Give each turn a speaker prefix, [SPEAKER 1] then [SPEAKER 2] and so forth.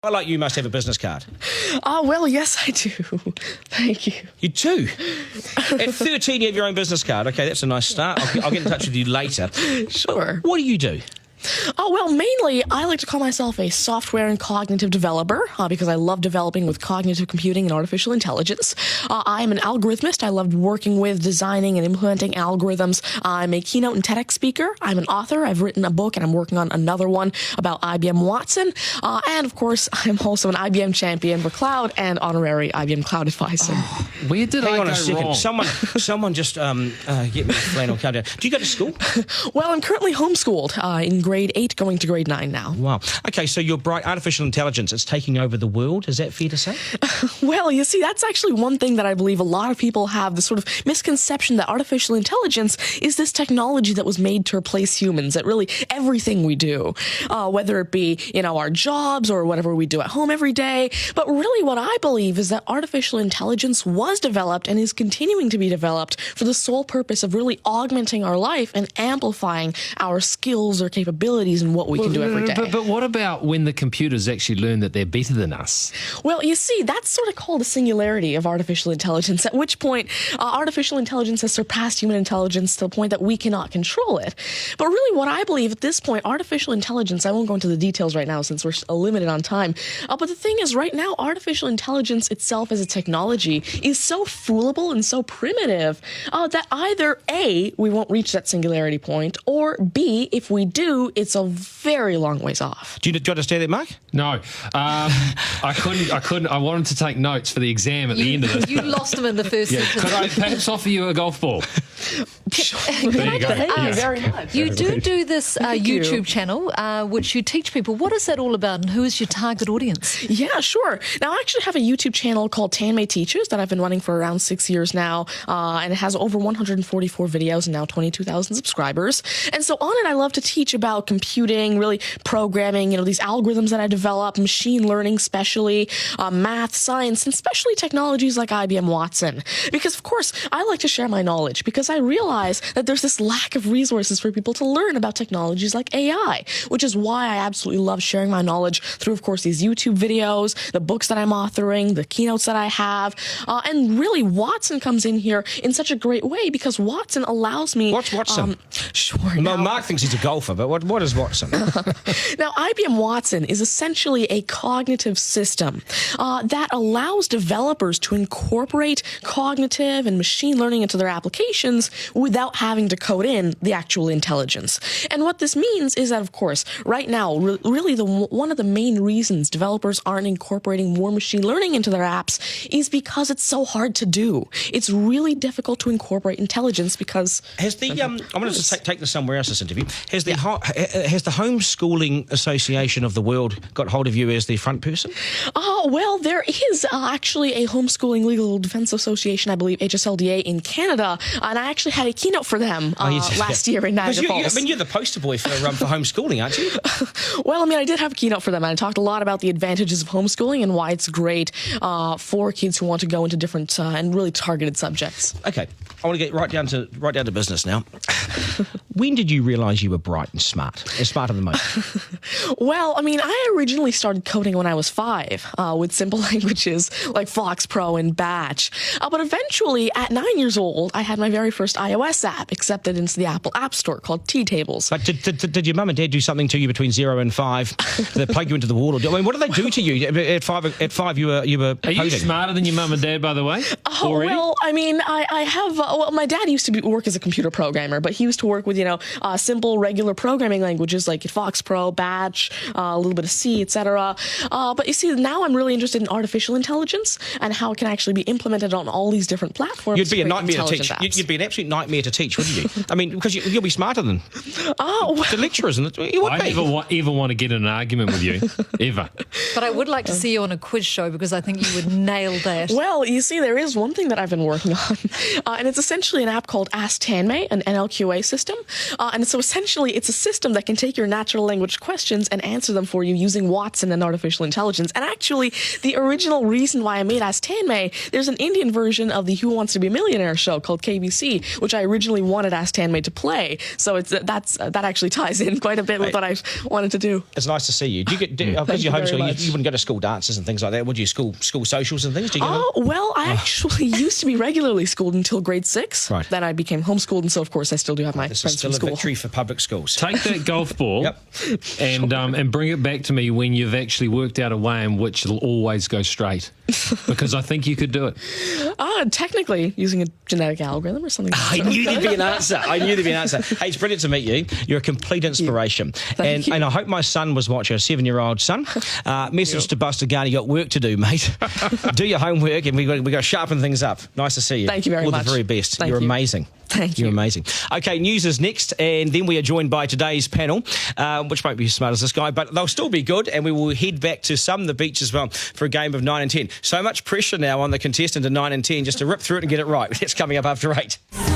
[SPEAKER 1] I like you must have a business card.
[SPEAKER 2] Well, yes, I do. Thank you.
[SPEAKER 1] You do? At 13, you have your own business card. Okay, that's a nice start. I'll get in touch with you later.
[SPEAKER 2] Sure.
[SPEAKER 1] What do you do?
[SPEAKER 2] Well, mainly, I like to call myself a software and cognitive developer because I love developing with cognitive computing and artificial intelligence. I'm an algorithmist. I love working with, designing, and implementing algorithms. I'm a keynote and TEDx speaker. I'm an author. I've written a book, and I'm working on another one about IBM Watson. And, of course, I'm also an IBM champion for cloud and honorary IBM cloud advisor.
[SPEAKER 3] Where did
[SPEAKER 1] Hang
[SPEAKER 3] I
[SPEAKER 1] on
[SPEAKER 3] go
[SPEAKER 1] a second.
[SPEAKER 3] wrong?
[SPEAKER 1] Someone just get me a flannel card down. Do you go to school?
[SPEAKER 2] Well, I'm currently homeschooled in grade 8, going to grade 9 now.
[SPEAKER 1] Wow. Okay, so you're bright. Artificial intelligence, it's taking over the world. Is that fair to say?
[SPEAKER 2] Well, you see, that's actually one thing that I believe a lot of people have, the sort of misconception that artificial intelligence is this technology that was made to replace humans at really everything we do, whether it be, our jobs or whatever we do at home every day. But really what I believe is that artificial intelligence was developed and is continuing to be developed for the sole purpose of really augmenting our life and amplifying our skills or capabilities and what we can do every day.
[SPEAKER 3] But what about when the computers actually learn that they're better than us?
[SPEAKER 2] Well, you see, that's sort of called a singularity of artificial intelligence, at which point artificial intelligence has surpassed human intelligence to the point that we cannot control it. But really what I believe at this point, artificial intelligence, I won't go into the details right now since we're limited on time, but the thing is right now, artificial intelligence itself as a technology is so foolable and so primitive that either A, we won't reach that singularity point, or B, if we do, it's a very long ways off.
[SPEAKER 1] Do you understand that, Mark?
[SPEAKER 3] No. I couldn't. I wanted to take notes for the exam at the end of this.
[SPEAKER 4] You lost them in the first sentence.
[SPEAKER 3] Could I perhaps offer you a golf ball?
[SPEAKER 2] There you go. Thank you very much.
[SPEAKER 4] You do this YouTube channel, which you teach people. What is that all about, and who is your target audience?
[SPEAKER 2] Yeah, sure. Now, I actually have a YouTube channel called Tanmay Teaches that I've been running for around 6 years now, and it has over 144 videos and now 22,000 subscribers. And so on it, I love to teach about computing, really programming, these algorithms that I develop, machine learning especially, math, science, and especially technologies like IBM Watson. Because, of course, I like to share my knowledge because I realize that there's this lack of resources for people to learn about technologies like AI, which is why I absolutely love sharing my knowledge through, of course, these YouTube videos, the books that I'm authoring, the keynotes that I have, and really Watson comes in here in such a great way because Watson allows me...
[SPEAKER 1] What's Watson?
[SPEAKER 2] Sure.
[SPEAKER 1] Well, Mark thinks he's a golfer, but what is Watson?
[SPEAKER 2] Now, IBM Watson is essentially a cognitive system that allows developers to incorporate cognitive and machine learning into their applications without having to code in the actual intelligence. And what this means is that, of course, right now, really one of the main reasons developers aren't incorporating more machine learning into their apps is because it's so hard to do. It's really difficult to incorporate intelligence because...
[SPEAKER 1] Has the I'm going to take this somewhere else, this interview. Has the Homeschooling Association of the World got hold of you as the front person?
[SPEAKER 2] Well, there is actually a Homeschooling Legal Defense Association, I believe, HSLDA in Canada, and I actually had a keynote for them last year in Niagara Falls.
[SPEAKER 1] You're the poster boy for homeschooling, aren't you?
[SPEAKER 2] Well, I did have a keynote for them, and I talked a lot about the advantages of homeschooling and why it's great for kids who want to go into different and really targeted subjects.
[SPEAKER 1] Okay, I want to get right down to business now. When did you realise you were bright and smarter than most?
[SPEAKER 2] Well, I originally started coding when I was 5 with simple languages like Fox Pro and Batch. But eventually, at 9 years old, I had my very first iOS app accepted into the Apple App Store called T-Tables.
[SPEAKER 1] But did your mum and dad do something to you between 0 and 5 that plug you into the wall? What did they do to you at 5? At 5, you were
[SPEAKER 3] Are you smarter than your mum and dad, by the way?
[SPEAKER 2] Well, I have. My dad used to work as a computer programmer, but he used to work with simple regular programming languages like Fox Pro, Batch, a little bit of C, etc. But you see, now I'm really interested in artificial intelligence and how it can actually be implemented on all these different platforms.
[SPEAKER 1] You'd be a nightmare to teach. You'd be an absolute nightmare to teach, wouldn't you? Because you'll be smarter than the lecturers. You would
[SPEAKER 3] be. I ever want to get in an argument with you, ever.
[SPEAKER 4] But I would like to see you on a quiz show because I think you would nail that.
[SPEAKER 2] Well, you see, there is one thing that I've been working on, and it's essentially an app called Ask Tanmay, an NLQA system, And so essentially, it's a system that can take your natural language questions and answer them for you using Watson and artificial intelligence. And actually, the original reason why I made Ask Tanmay, there's an Indian version of the Who Wants to Be a Millionaire show called KBC, which I originally wanted Ask Tanmay to play. So that actually ties in quite a bit with what I wanted to do.
[SPEAKER 1] It's nice to see you. Do you get because you're homeschooled? You wouldn't go to school dances and things like that, would you? School socials and things. Do you
[SPEAKER 2] Well, I actually used to be regularly schooled until grade 6.
[SPEAKER 1] Right.
[SPEAKER 2] Then I became homeschooled, and so of course I still do have my
[SPEAKER 1] This is
[SPEAKER 2] friends
[SPEAKER 1] still
[SPEAKER 2] from
[SPEAKER 1] a
[SPEAKER 2] school.
[SPEAKER 1] victory for public schools.
[SPEAKER 3] Take that golf ball
[SPEAKER 1] Yep.
[SPEAKER 3] and bring it back to me when you've actually worked out a way in which it'll always go straight. Because I think you could do it.
[SPEAKER 2] Technically, using a genetic algorithm or something.
[SPEAKER 1] I knew there'd be an answer. Hey, it's brilliant to meet you. You're a complete inspiration.
[SPEAKER 2] Thank you.
[SPEAKER 1] And I hope my son was watching, a 7-year-old son. Message to Buster Garner, you got work to do, mate. Do your homework, and we got to sharpen things up. Nice to see you.
[SPEAKER 2] Thank you very
[SPEAKER 1] All
[SPEAKER 2] much.
[SPEAKER 1] the very best.
[SPEAKER 2] Thank
[SPEAKER 1] You're
[SPEAKER 2] you.
[SPEAKER 1] amazing.
[SPEAKER 2] Thank you.
[SPEAKER 1] You're amazing. Okay, news is next, and then we are joined by today's panel, which won't be as smart as this guy, but they'll still be good, and we will head back to some of the beach as well for a game of 9 and 10. So much pressure now on the contestant in 9 and 10 just to rip through it and get it right. It's coming up after 8.